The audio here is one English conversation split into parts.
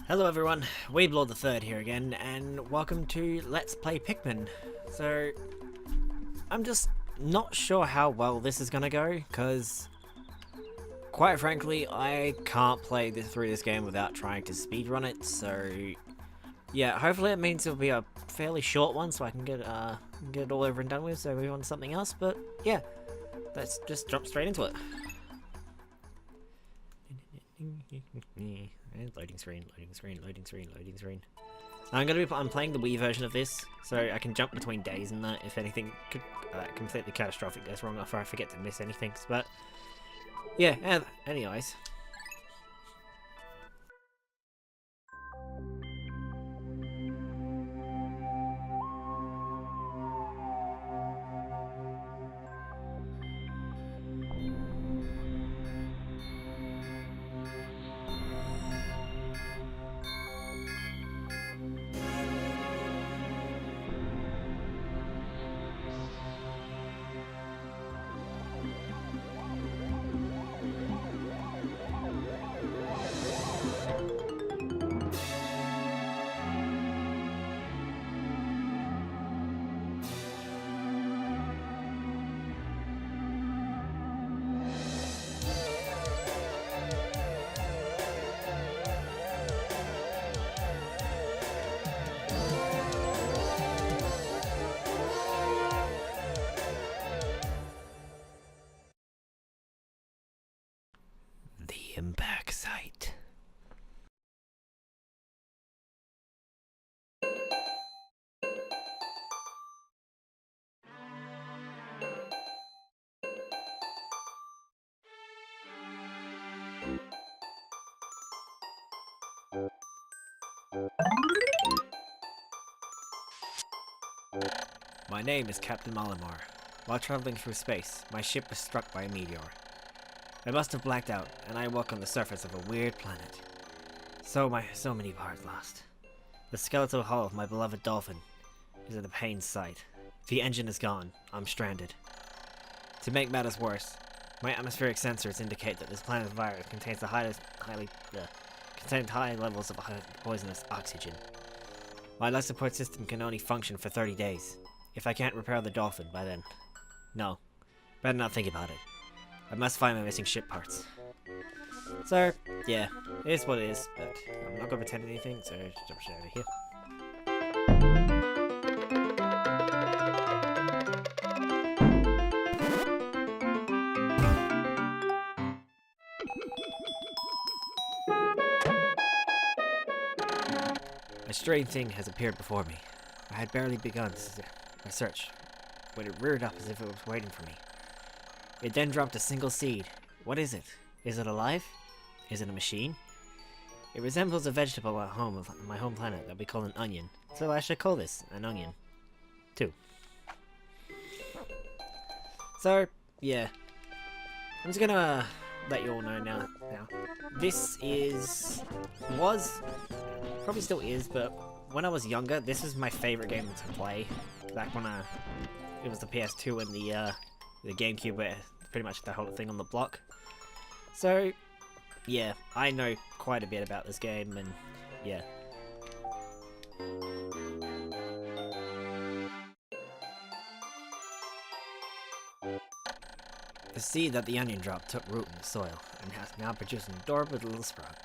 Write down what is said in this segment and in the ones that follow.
Hello everyone, Weeblord the Third here again, and welcome to Let's Play Pikmin. So, I'm just not sure how well this is gonna go, because, quite frankly, I can't play through this game without trying to speedrun it, so, yeah, hopefully it means it'll be a fairly short one, so I can get it all over and done with, so move on to something else, but, yeah, let's just jump straight into it. Loading screen, loading screen, loading screen, loading screen. I'm playing the Wii version of this, so I can jump between days and that if anything could completely catastrophic goes wrong, or I forget to miss anything. But yeah, anyways. The impact site. My name is Captain Malamar. While traveling through space, my ship was struck by a meteor. I must have blacked out, and I awoke on the surface of a weird planet. So many parts lost. The skeletal hull of my beloved dolphin is in a pain sight. The engine is gone. I'm stranded. To make matters worse, my atmospheric sensors indicate that this planet's virus contains high levels of poisonous oxygen. My life support system can only function for 30 days. If I can't repair the dolphin by then. No. Better not think about it. I must find my missing ship parts. So, yeah, it is what it is, but I'm not gonna pretend anything, so jump straight over here. A strange thing has appeared before me. I had barely begun my search when it reared up as if it was waiting for me. It then dropped a single seed. What is it? Is it alive? Is it a machine? It resembles a vegetable at home of my home planet that we call an onion, so I should call this an onion, too. So, yeah. I'm just gonna let you all know now. This was, probably still is, but when I was younger, this was my favorite game to play. Back when it was the PS2 and the GameCube, where pretty much the whole thing on the block. So, yeah, I know quite a bit about this game, and yeah. The seed that the onion dropped took root in the soil, and has now produced an adorable little sprout.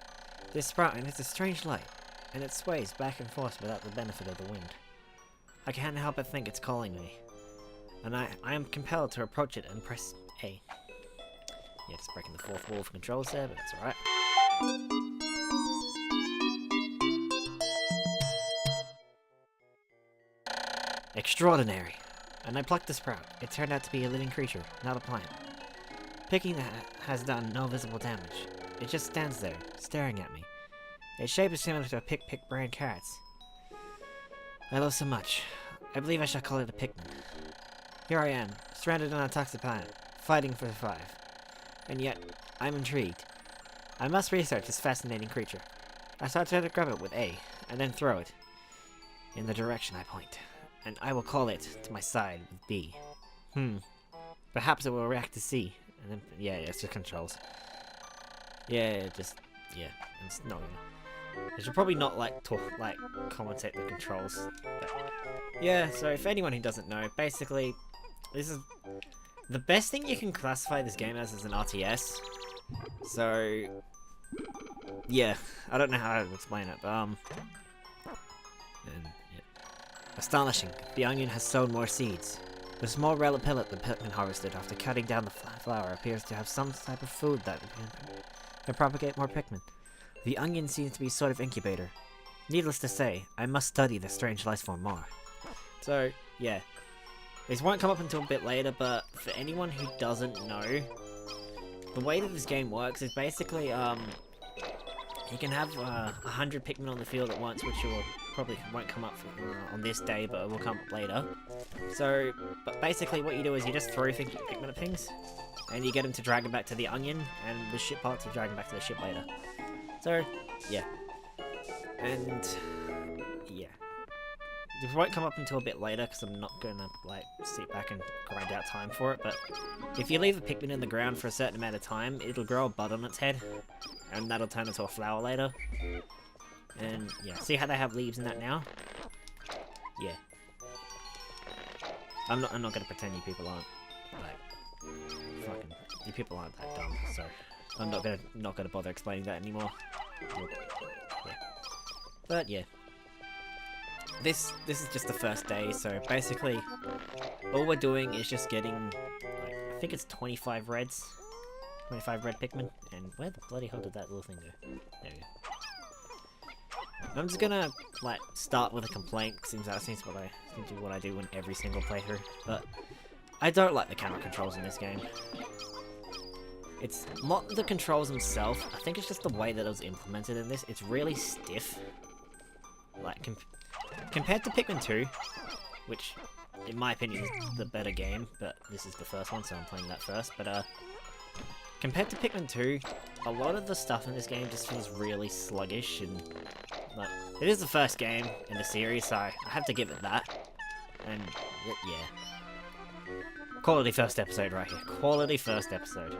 This sprout emits a strange light, and it sways back and forth without the benefit of the wind. I can't help but think it's calling me, and I am compelled to approach it and press A. Yeah, just breaking the fourth wall for controls there, but that's alright. Extraordinary! And I plucked the sprout. It turned out to be a living creature, not a plant. Picking that has done no visible damage. It just stands there, staring at me. Its shape is similar to a Pick brand carrots. I love so much. I believe I shall call it a Pikmin. Here I am, stranded on a toxic planet, fighting for survive. And yet, I'm intrigued. I must research this fascinating creature. I start to grab it with A, and then throw it in the direction I point. And I will call it to my side with B. Perhaps it will react to C. And then, yeah, it's just controls. Yeah, it's not gonna. I should probably not commentate the controls. But, yeah, so if anyone who doesn't know, basically, this is the best thing you can classify this game as is an RTS. So, yeah, I don't know how to explain it, but, and, yeah. Astonishing, the onion has sown more seeds. The small relic pellet the Pikmin harvested after cutting down the flower appears to have some type of food that can propagate more Pikmin. The onion seems to be a sort of incubator. Needless to say, I must study the strange life form more. So, yeah. This won't come up until a bit later, but for anyone who doesn't know, the way that this game works is basically, you can have 100 Pikmin on the field at once, which will probably won't come up on this day, but it will come up later. So, but basically what you do is you just throw Pikmin at things, and you get them to drag them back to the onion, and the ship parts you drag them back to the ship later. So, yeah. And, yeah. It won't come up until a bit later, because I'm not gonna, sit back and grind out time for it, but if you leave a Pikmin in the ground for a certain amount of time, it'll grow a bud on its head, and that'll turn into a flower later. And, yeah, see how they have leaves in that now? Yeah. I'm not gonna pretend you people aren't, you people aren't that dumb, so I'm not gonna bother explaining that anymore. Yeah. But, yeah. This is just the first day, so basically, all we're doing is just getting, I think it's 25 reds. 25 red Pikmin. And where the bloody hell did that little thing go? There we go. I'm just gonna, start with a complaint, since that seems to be what I do in every single playthrough, but I don't like the camera controls in this game. It's not the controls themselves, I think it's just the way that it was implemented in this. It's really stiff. Compared to Pikmin 2, which, in my opinion, is the better game, but this is the first one, so I'm playing that first, but, compared to Pikmin 2, a lot of the stuff in this game just feels really sluggish, and, it is the first game in the series, so I have to give it that, and, yeah. Quality first episode right here. Quality first episode.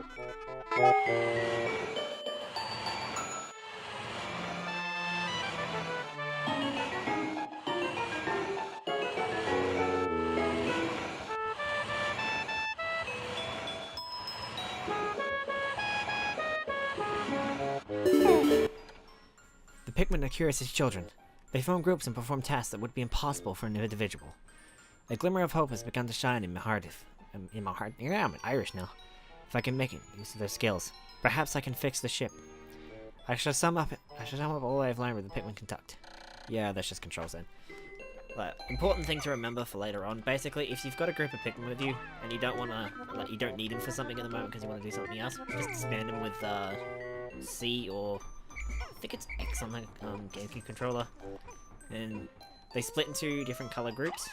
The Pikmin are curious as children. They form groups and perform tasks that would be impossible for an individual. A glimmer of hope has begun to shine in my heart. Yeah, I'm Irish now. If I can make use of their skills, perhaps I can fix the ship. I shall sum up all I've learned with the Pikmin conduct. Yeah, that's just controls then. But important thing to remember for later on. Basically, if you've got a group of Pikmin with you and you don't you don't need them for something at the moment because you want to do something else, just expand them with C or I think it's X on the GameCube controller, and they split into different color groups,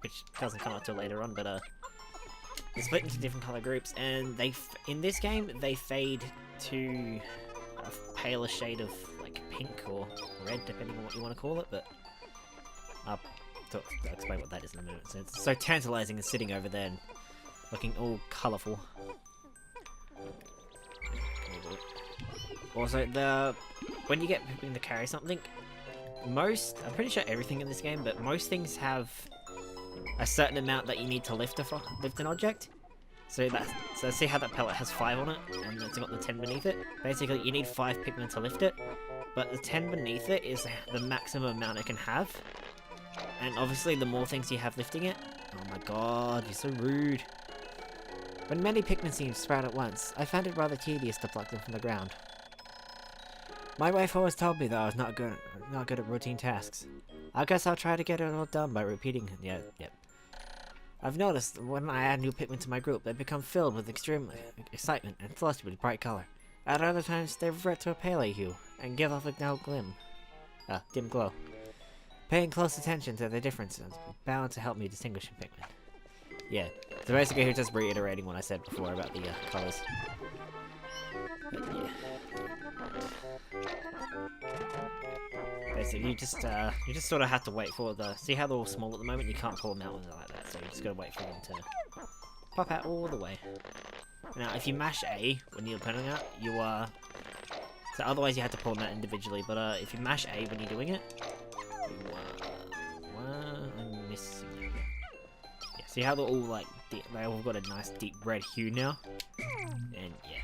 which doesn't come up till later on. But they split into different color groups, and in this game they fade to a paler shade of pink or red, depending on what you want to call it. But I'll explain what that is in a minute. So it's so tantalizing and sitting over there and looking all colourful. Also, when you get Pikmin to carry something, I'm pretty sure everything in this game, but most things have a certain amount that you need to lift an object. So see how that pellet has 5 on it, and it's got the 10 beneath it? Basically, you need 5 Pikmin to lift it, but the 10 beneath it is the maximum amount it can have. And obviously, the more things you have lifting it... Oh my god, you're so rude. When many Pikmin seeds sprout at once, I found it rather tedious to pluck them from the ground. My wife always told me that I was not good at routine tasks. I guess I'll try to get it all done by repeating. Yep. I've noticed that when I add new Pikmin to my group, they become filled with extreme excitement and flushed with bright color. At other times, they revert to a pale hue and give off a dim glow. Paying close attention to the differences is bound to help me distinguish a Pikmin. Yeah, so basically he's just reiterating what I said before about the colors. But yeah. Basically, you just sort of have to wait for see how they're all small at the moment. You can't pull them out when they're like that, so you just gotta wait for them to pop out all the way. Now, if you mash A when you're putting out, you So otherwise you had to pull them out individually, but if you mash A when you're doing it, I'm missing it. Yeah, see how they're all like, they all got a nice deep red hue now? And yeah.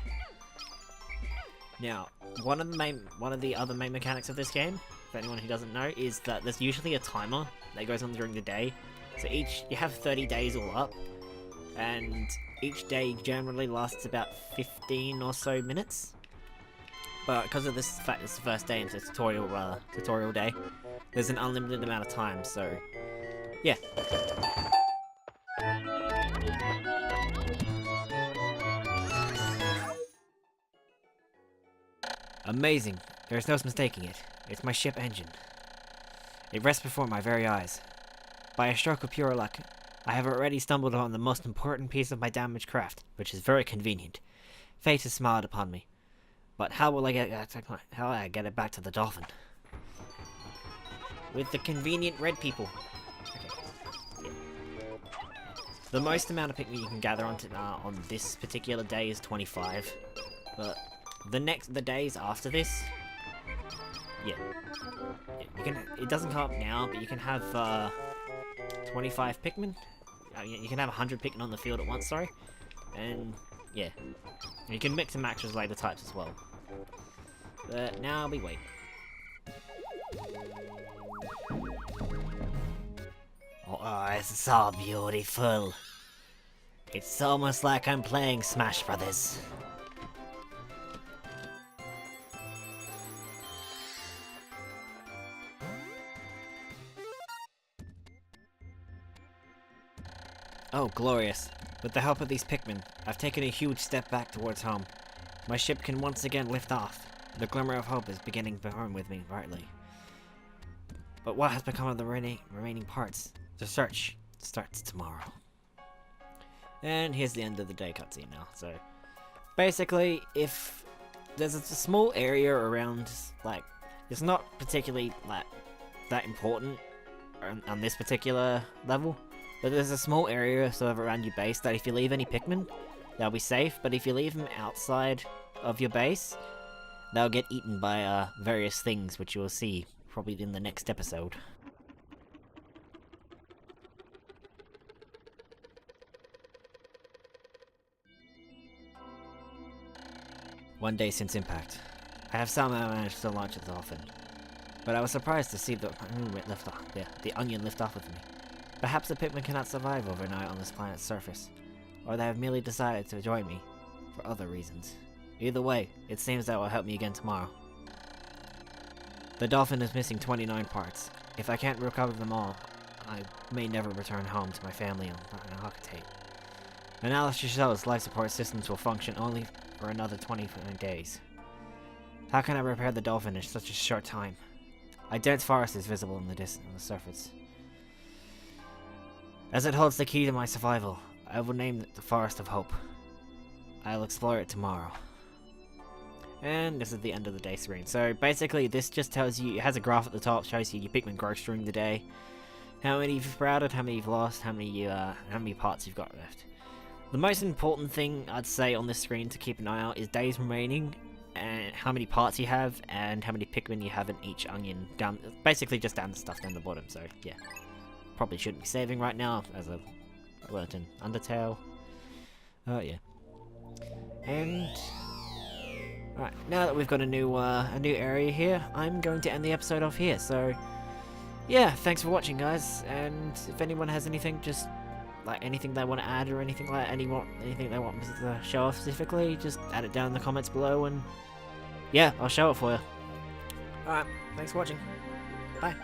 Now, one of the other main mechanics of this game, for anyone who doesn't know, is that there's usually a timer that goes on during the day. So you have 30 days all up, and each day generally lasts about 15 or so minutes. But because of this fact it's the first day and it's a tutorial day, there's an unlimited amount of time, so yeah. Amazing. There's no mistaking it. It's my ship engine. It rests before my very eyes. By a stroke of pure luck, I have already stumbled on the most important piece of my damaged craft, which is very convenient. Fate has smiled upon me. But how will I get it back to the dolphin? With the convenient red people. Okay. Yeah. The most amount of Pikmin you can gather on this particular day is 25. But the days after this, yeah, it doesn't come up now, but you can have 25 Pikmin. You can have 100 Pikmin on the field at once, sorry. And yeah, you can mix and match with later types as well. But now we wait. Oh, it's so beautiful. It's almost like I'm playing Smash Brothers. Oh, glorious. With the help of these Pikmin, I've taken a huge step back towards home. My ship can once again lift off. The glimmer of hope is beginning to burn with me brightly. But what has become of the remaining parts? The search starts tomorrow. And here's the end of the day cutscene now. So, basically, if there's a small area around, like, it's not particularly, like, that important on this particular level. But there's a small area sort of around your base that if you leave any Pikmin, they'll be safe. But if you leave them outside of your base, they'll get eaten by various things, which you'll see probably in the next episode. One day since impact, I have somehow managed to launch a dolphin. But I was surprised to see the onion lift off with me. Perhaps the Pikmin cannot survive overnight on this planet's surface, or they have merely decided to join me for other reasons. Either way, it seems that will help me again tomorrow. The dolphin is missing 29 parts. If I can't recover them all, I may never return home to my family on Hakatate. Analysis shows life support systems will function only for another 29 days. How can I repair the dolphin in such a short time? A dense forest is visible on the surface. As it holds the key to my survival, I will name it the Forest of Hope. I'll explore it tomorrow. And this is the end of the day screen. So basically this just tells you, it has a graph at the top, shows you your Pikmin growth during the day. How many you've sprouted, how many you've lost, how many parts you've got left. The most important thing I'd say on this screen to keep an eye out is days remaining, and how many parts you have, and how many Pikmin you have in each onion. Basically just down the stuff down the bottom, so yeah. Probably shouldn't be saving right now, as I learnt in Undertale. Yeah. And right, now that we've got a new area here, I'm going to end the episode off here. So yeah, thanks for watching, guys. And if anyone has anything, just like anything they want to add or anything like anything they want me to show off specifically, just add it down in the comments below, and yeah, I'll show it for you. All right, thanks for watching. Bye.